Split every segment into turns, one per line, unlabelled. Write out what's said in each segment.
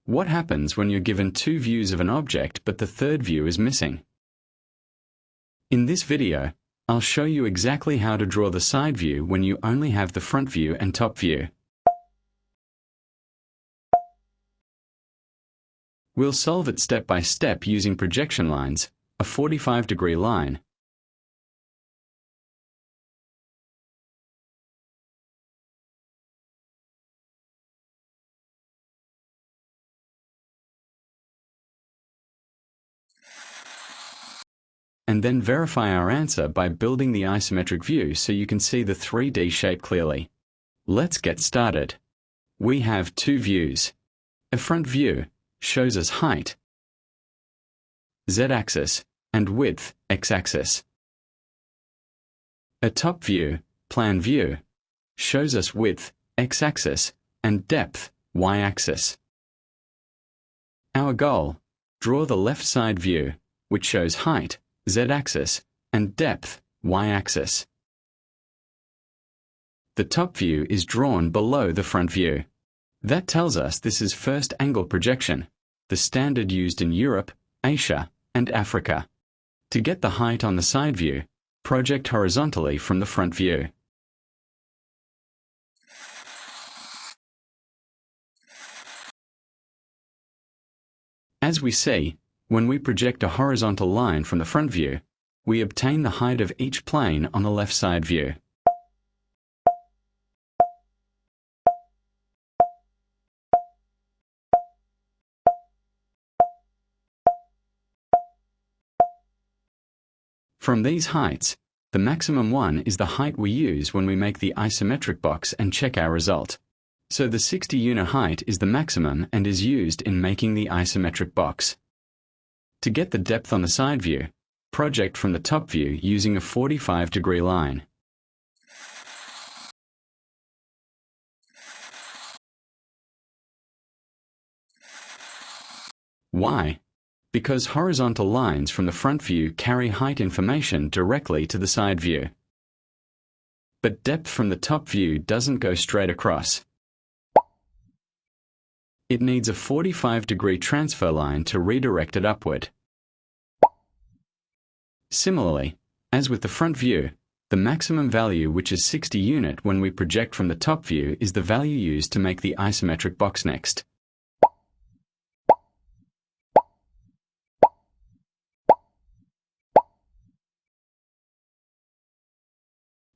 What happens when you're given two views of an object but the third view is missing? In this video, I'll show you exactly how to draw the side view when you only have the front view and top view. We'll solve it step by step using projection lines, a 45-degree line, and then verify our answer by building the isometric view so you can see the 3D shape clearly. Let's get started. We have two views. A front view shows us height, z-axis, and width, x-axis. A top view, plan view, shows us width, x-axis, and depth, y-axis. Our goal: draw the left side view, which shows height, z-axis, and depth, y-axis. The top view is drawn below the front view. That tells us this is first angle projection, the standard used in Europe, Asia, and Africa. To get the height on the side view, project horizontally from the front view. As we see, when we project a horizontal line from the front view, we obtain the height of each plane on the left side view. From these heights, the maximum one is the height we use when we make the isometric box and check our result. So the 60-unit height is the maximum and is used in making the isometric box. To get the depth on the side view, project from the top view using a 45-degree line. Why? Because horizontal lines from the front view carry height information directly to the side view. But depth from the top view doesn't go straight across. It needs a 45-degree transfer line to redirect it upward. Similarly, as with the front view, the maximum value, which is 60 unit when we project from the top view, is the value used to make the isometric box next.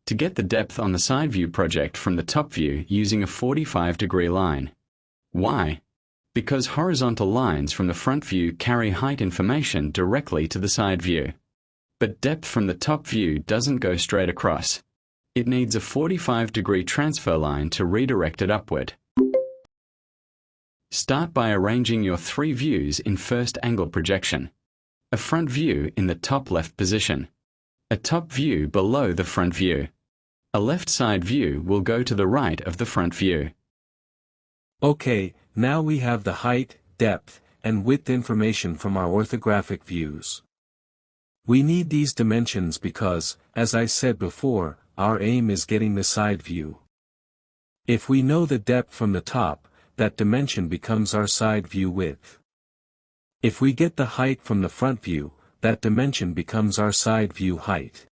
To get the depth on the side view, project from the top view using a 45-degree line. Why? Because horizontal lines from the front view carry height information directly to the side view. But depth from the top view doesn't go straight across. It needs a 45-degree transfer line to redirect it upward. Start by arranging your three views in first angle projection. A front view in the top left position. A top view below the front view. A left side view will go to the right of the front view.
Okay, now we have the height, depth, and width information from our orthographic views. We need these dimensions because, as I said before, our aim is getting the side view. If we know the depth from the top, that dimension becomes our side view width. If we get the height from the front view, that dimension becomes our side view height.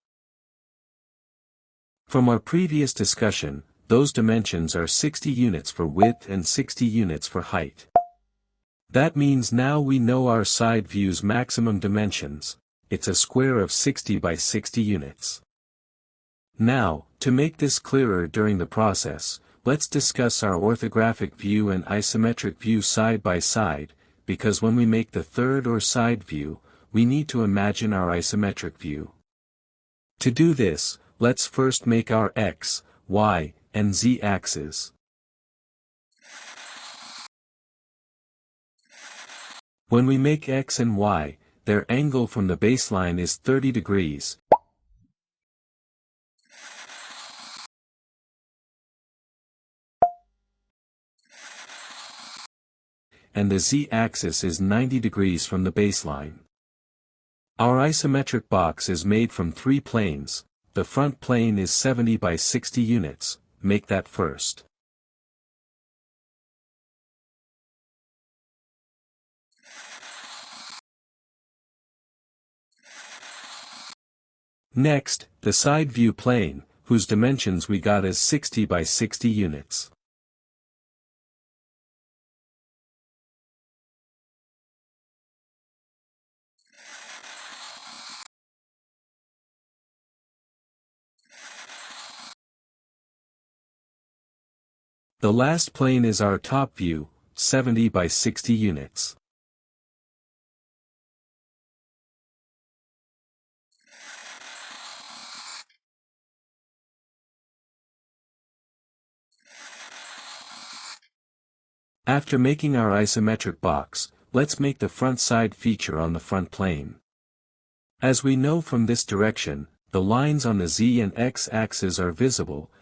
From our previous discussion, those dimensions are 60 units for width and 60 units for height. That means now we know our side view's maximum dimensions. It's a square of 60 by 60 units. Now, to make this clearer during the process, let's discuss our orthographic view and isometric view side by side, because when we make the third or side view, we need to imagine our isometric view. To do this, let's first make our x, y, and z axes. When we make x and y, their angle from the baseline is 30 degrees. And the z-axis is 90 degrees from the baseline. Our isometric box is made from three planes. The front plane is 70 by 60 units, make that first. Next, the side view plane, whose dimensions we got as 60 by 60 units. The last plane is our top view, 70 by 60 units. After making our isometric box, let's make the front side feature on the front plane. As we know from this direction, the lines on the Z and X axes are visible.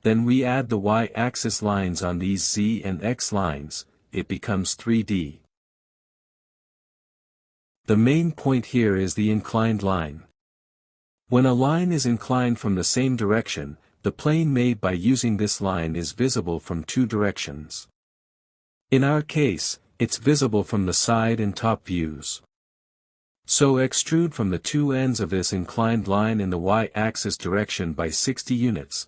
Then we add the Y-axis lines on these Z and X lines, it becomes 3D. The main point here is the inclined line. When a line is inclined from the same direction, the plane made by using this line is visible from two directions. In our case, it's visible from the side and top views. So extrude from the two ends of this inclined line in the Y-axis direction by 60 units.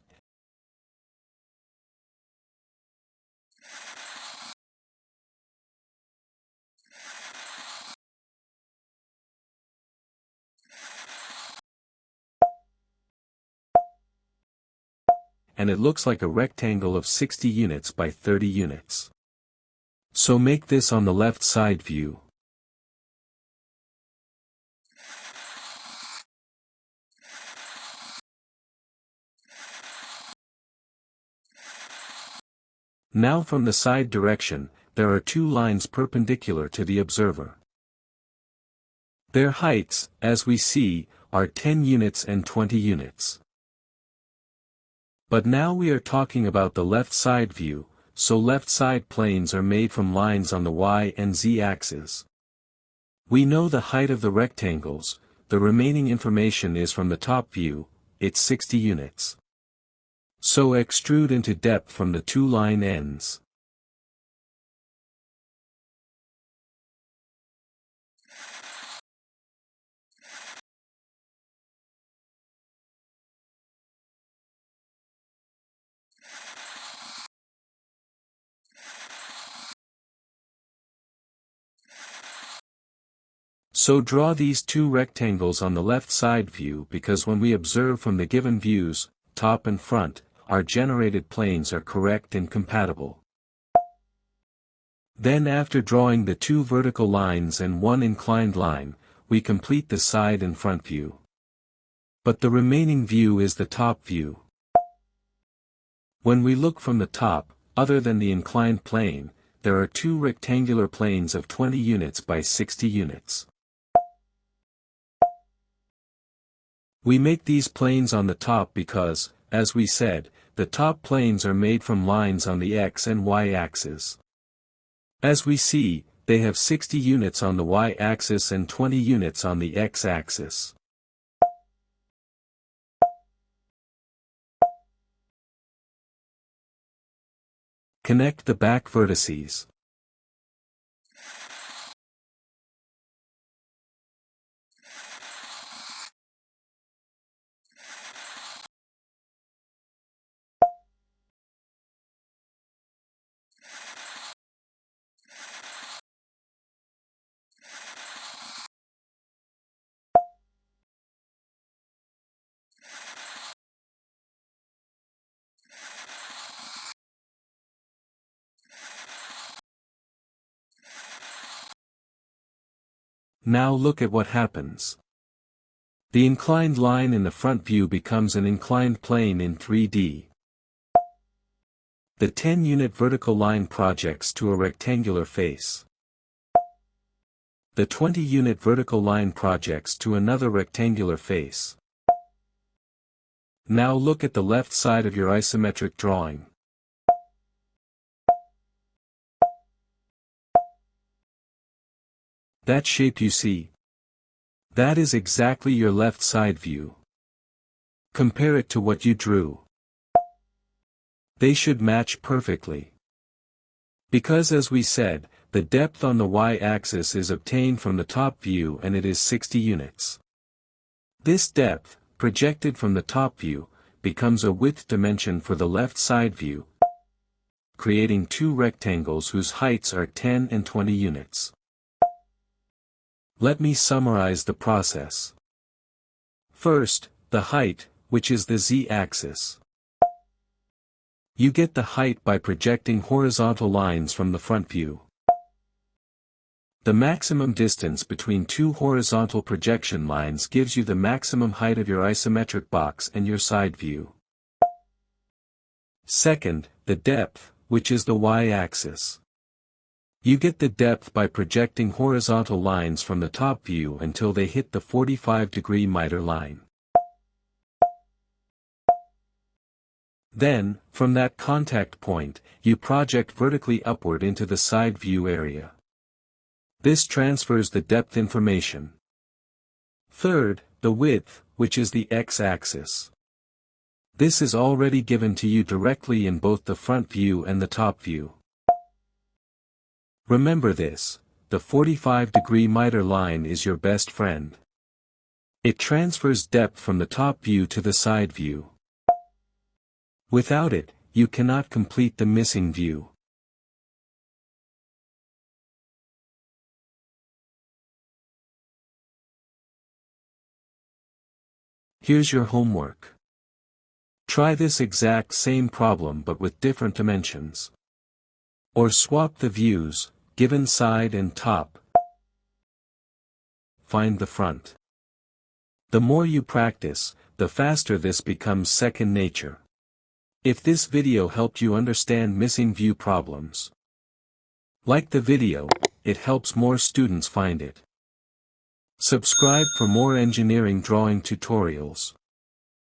And it looks like a rectangle of 60 units by 30 units. So make this on the left side view. Now from the side direction, there are two lines perpendicular to the observer. Their heights, as we see, are 10 units and 20 units. But now we are talking about the left side view, so left side planes are made from lines on the Y and Z axes. We know the height of the rectangles, the remaining information is from the top view, it's 60 units. So extrude into depth from the two line ends. So draw these two rectangles on the left side view because when we observe from the given views, top and front, our generated planes are correct and compatible. Then after drawing the two vertical lines and one inclined line, we complete the side and front view. But the remaining view is the top view. When we look from the top, other than the inclined plane, there are two rectangular planes of 20 units by 60 units. We make these planes on the top because, as we said, the top planes are made from lines on the X and Y axes. As we see, they have 60 units on the Y axis and 20 units on the X axis. Connect the back vertices. Now look at what happens. The inclined line in the front view becomes an inclined plane in 3D. The 10-unit vertical line projects to a rectangular face. The 20-unit vertical line projects to another rectangular face. Now look at the left side of your isometric drawing. That shape you see? That is exactly your left side view. Compare it to what you drew. They should match perfectly. Because as we said, the depth on the y-axis is obtained from the top view and it is 60 units. This depth, projected from the top view, becomes a width dimension for the left side view, creating two rectangles whose heights are 10 and 20 units. Let me summarize the process. First, the height, which is the z-axis. You get the height by projecting horizontal lines from the front view. The maximum distance between two horizontal projection lines gives you the maximum height of your isometric box and your side view. Second, the depth, which is the y-axis. You get the depth by projecting horizontal lines from the top view until they hit the 45-degree miter line. Then, from that contact point, you project vertically upward into the side view area. This transfers the depth information. Third, the width, which is the x-axis. This is already given to you directly in both the front view and the top view. Remember this, the 45-degree miter line is your best friend. It transfers depth from the top view to the side view. Without it, you cannot complete the missing view. Here's your homework. Try this exact same problem but with different dimensions. Or swap the views, given side and top. Find the front. The more you practice, the faster this becomes second nature. If this video helped you understand missing view problems, like the video, it helps more students find it. Subscribe for more engineering drawing tutorials.